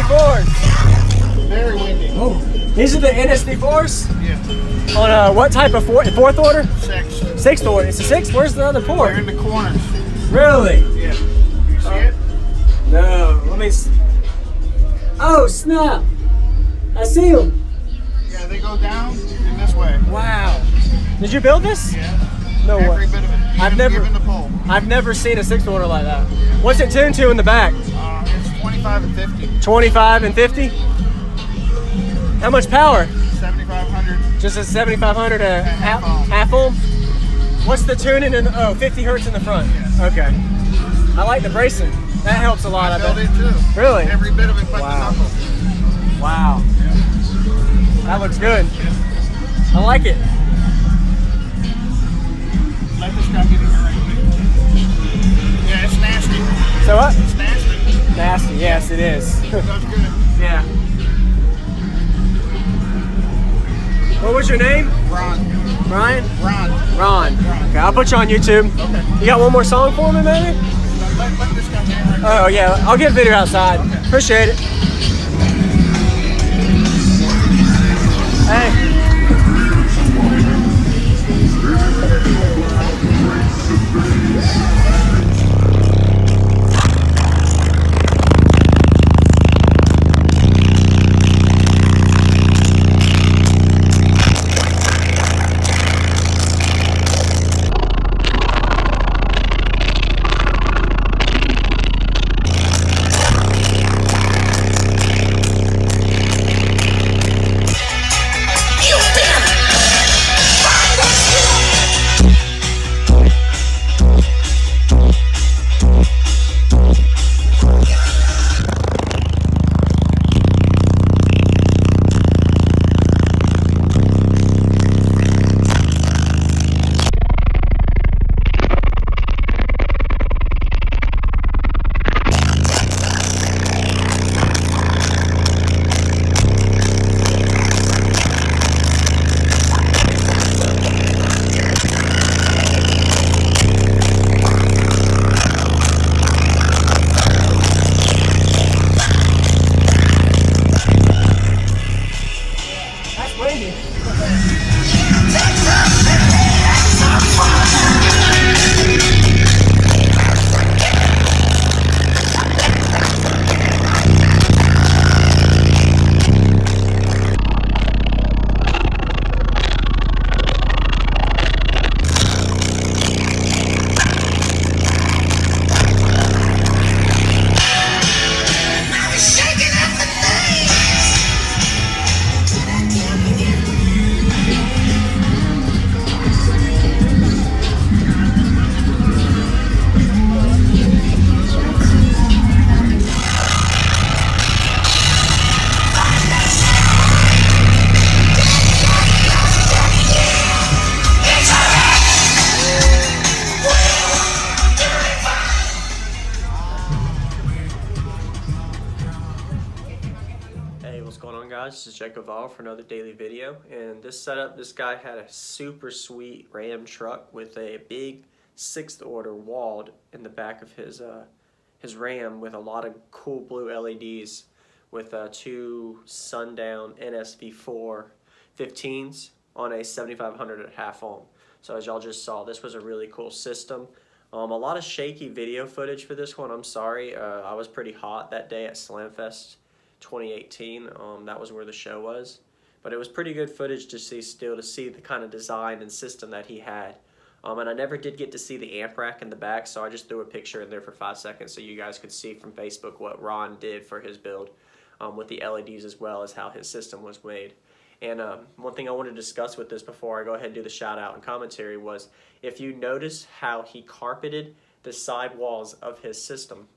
NSV4s. Very windy. Oh, these are the NSV4s? Yeah. On what type of fourth order? Sixth. Sixth order. It's a six? Where's the other port? They're in the corners. Really? Yeah. You see it? No. Let me. Oh, snap. I see them. Yeah, they go down in this way. Wow. Did you build this? Yeah. No way. Every bit of it. Even the pole. I've never seen a sixth order like that. What's it tuned to in the back? It's 25 and 50. 25 and 50? How much power? 7,500. Just a 7,500 half ohm. ohm? What's the tuning in? Oh, 50 hertz in the front. Yes. Okay. I like the bracing. That helps a lot. I bet. built it too. Really? Every bit of it but Wow. the knuckle. Wow. That looks good. I like it. Let this guy get in here right quick. Yeah, it's nasty. So what? It's nasty. Nasty. Yes, it is. It does good. Yeah. What was your name? Ron. Ryan? Ron. Okay, I'll put you on YouTube. Okay. You got one more song for me, maybe? Let this guy get in right Oh, yeah. I'll get a video outside. Okay. Appreciate it. Hey. This is JacobViral for another daily video, and this setup, this guy had a super sweet Ram truck with a big 6th order walled in the back of his Ram with a lot of cool blue LEDs with 2 Sundown NSV4 15s on a 7500 at half ohm. So as y'all just saw, this was a really cool system. A lot of shaky video footage for this one. I'm sorry, I was pretty hot that day at Slamfest 2018. That was where the show was, but it was pretty good footage to see the kind of design and system that he had. And I never did get to see the amp rack in the back, so I just threw a picture in there for 5 seconds so you guys could see from Facebook what Ron did for his build with the LEDs as well as how his system was made. And one thing I wanted to discuss with this before I go ahead and do the shout out and commentary was, if you notice how he carpeted the side walls of his system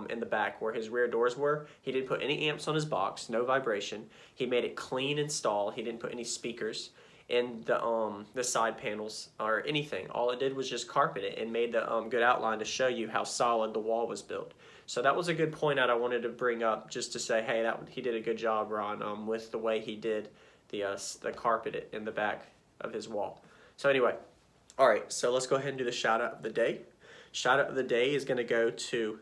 in the back where his rear doors were, he didn't put any amps on his box, no vibration. He made it clean install. He didn't put any speakers in the side panels or anything. All it did was just carpet it and made the good outline to show you how solid the wall was built. So that was a good point out I wanted to bring up, just to say, hey, he did a good job, Ron, with the way he did the carpet in the back of his wall. So anyway, all right, so let's go ahead and do the shout out of the day. Shout out of the day is going to go to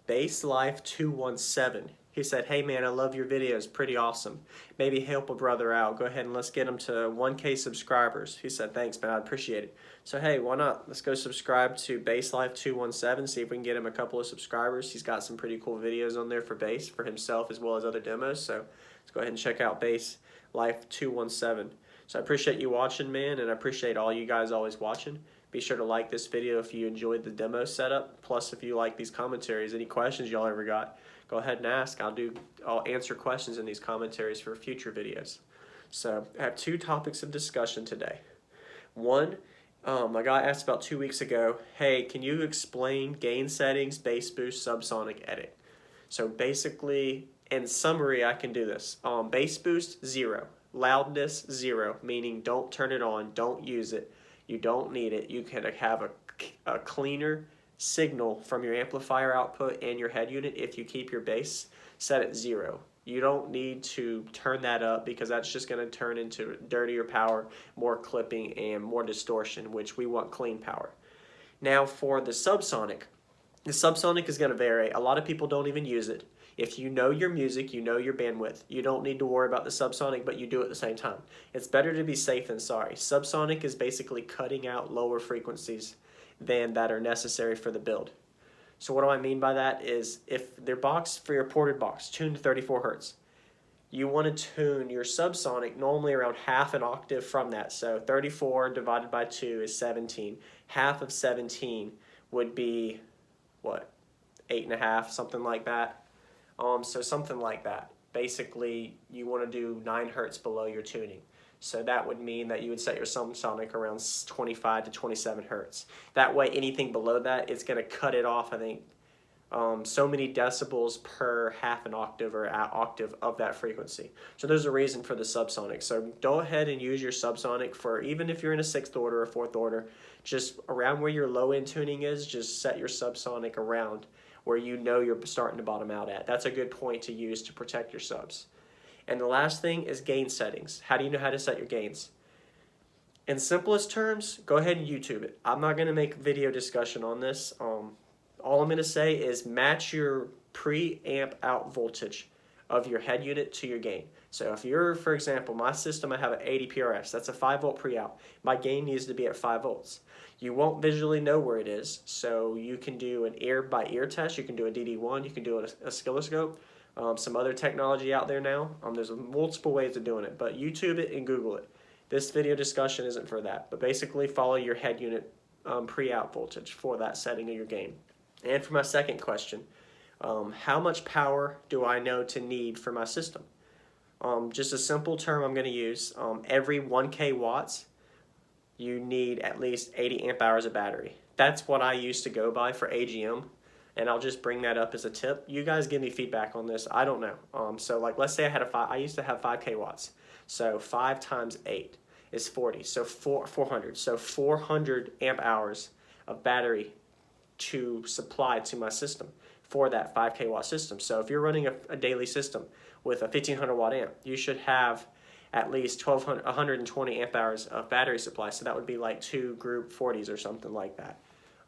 Bass Life 217. He said, hey man, I love your videos, pretty awesome. Maybe help a brother out. Go ahead and let's get him to 1K subscribers. He said, thanks man, I appreciate it. So hey, why not? Let's go subscribe to BassLife217, see if we can get him a couple of subscribers. He's got some pretty cool videos on there for bass, for himself as well as other demos. So let's go ahead and check out BassLife217. So I appreciate you watching, man, and I appreciate all you guys always watching. Be sure to like this video if you enjoyed the demo setup. Plus, if you like these commentaries, any questions y'all ever got, go ahead and ask. I'll answer questions in these commentaries for future videos. So I have 2 topics of discussion today. One, I got asked about 2 weeks ago, hey, can you explain gain settings, bass boost, subsonic edit? So basically, in summary, I can do this. Bass boost, 0. Loudness, 0, meaning don't turn it on, don't use it. You don't need it. You can have a cleaner signal from your amplifier output and your head unit if you keep your bass set at 0. You don't need to turn that up because that's just going to turn into dirtier power, more clipping, and more distortion, which we want clean power. Now for the subsonic is going to vary. A lot of people don't even use it. If you know your music, you know your bandwidth, you don't need to worry about the subsonic, but you do at the same time. It's better to be safe than sorry. Subsonic is basically cutting out lower frequencies than that are necessary for the build. So what do I mean by that is if their box, for your ported box, tuned to 34 Hertz, you want to tune your subsonic normally around half an octave from that. So 34 divided by 2 is 17. Half of 17 would be, what, 8.5, something like that. So something like that. Basically, you want to do 9 Hertz below your tuning. So that would mean that you would set your subsonic around 25 to 27 Hertz. That way, anything below that, it's going to cut it off, I think, so many decibels per half an octave or octave of that frequency. So there's a reason for the subsonic. So go ahead and use your subsonic for, even if you're in a 6th order or 4th order, just around where your low end tuning is, just set your subsonic around where you know you're starting to bottom out at. That's a good point to use to protect your subs. And the last thing is gain settings. How do you know how to set your gains? In simplest terms, go ahead and YouTube it. I'm not going to make video discussion on this. All I'm going to say is match your preamp out voltage of your head unit to your gain. So if you're, for example, my system, I have an 80 PRS. That's a 5 volt pre-out. My gain needs to be at 5 volts. You won't visually know where it is, so you can do an ear-by-ear test. You can do a DD1. You can do an oscilloscope. Some other technology out there now. There's multiple ways of doing it, but YouTube it and Google it. This video discussion isn't for that, but basically follow your head unit pre-out voltage for that setting of your gain. And for my second question, how much power do I know to need for my system? Just a simple term I'm going to use. Every 1K watts, you need at least 80 amp hours of battery. That's what I used to go by for AGM, and I'll just bring that up as a tip. You guys give me feedback on this. I don't know. So like, let's say I used to have 5K watts. So 5 times 8 is 40. So 400. So 400 amp hours of battery to supply to my system for that 5K watt system. So if you're running a daily system with a 1500 watt amp, you should have at least 120 amp hours of battery supply. So that would be like 2 group 40s or something like that.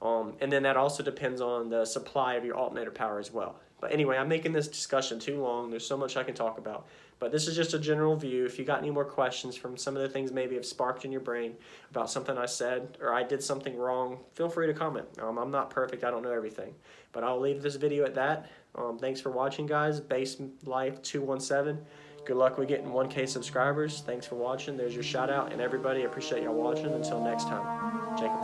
And then that also depends on the supply of your alternator power as well. But anyway, I'm making this discussion too long. There's so much I can talk about. But this is just a general view. If you got any more questions from some of the things maybe have sparked in your brain about something I said or I did something wrong, feel free to comment. I'm not perfect. I don't know everything. But I'll leave this video at that. Thanks for watching, guys. BassLife217. Good luck with getting 1K subscribers. Thanks for watching. There's your shout out. And everybody, I appreciate y'all watching. Until next time, Jacob.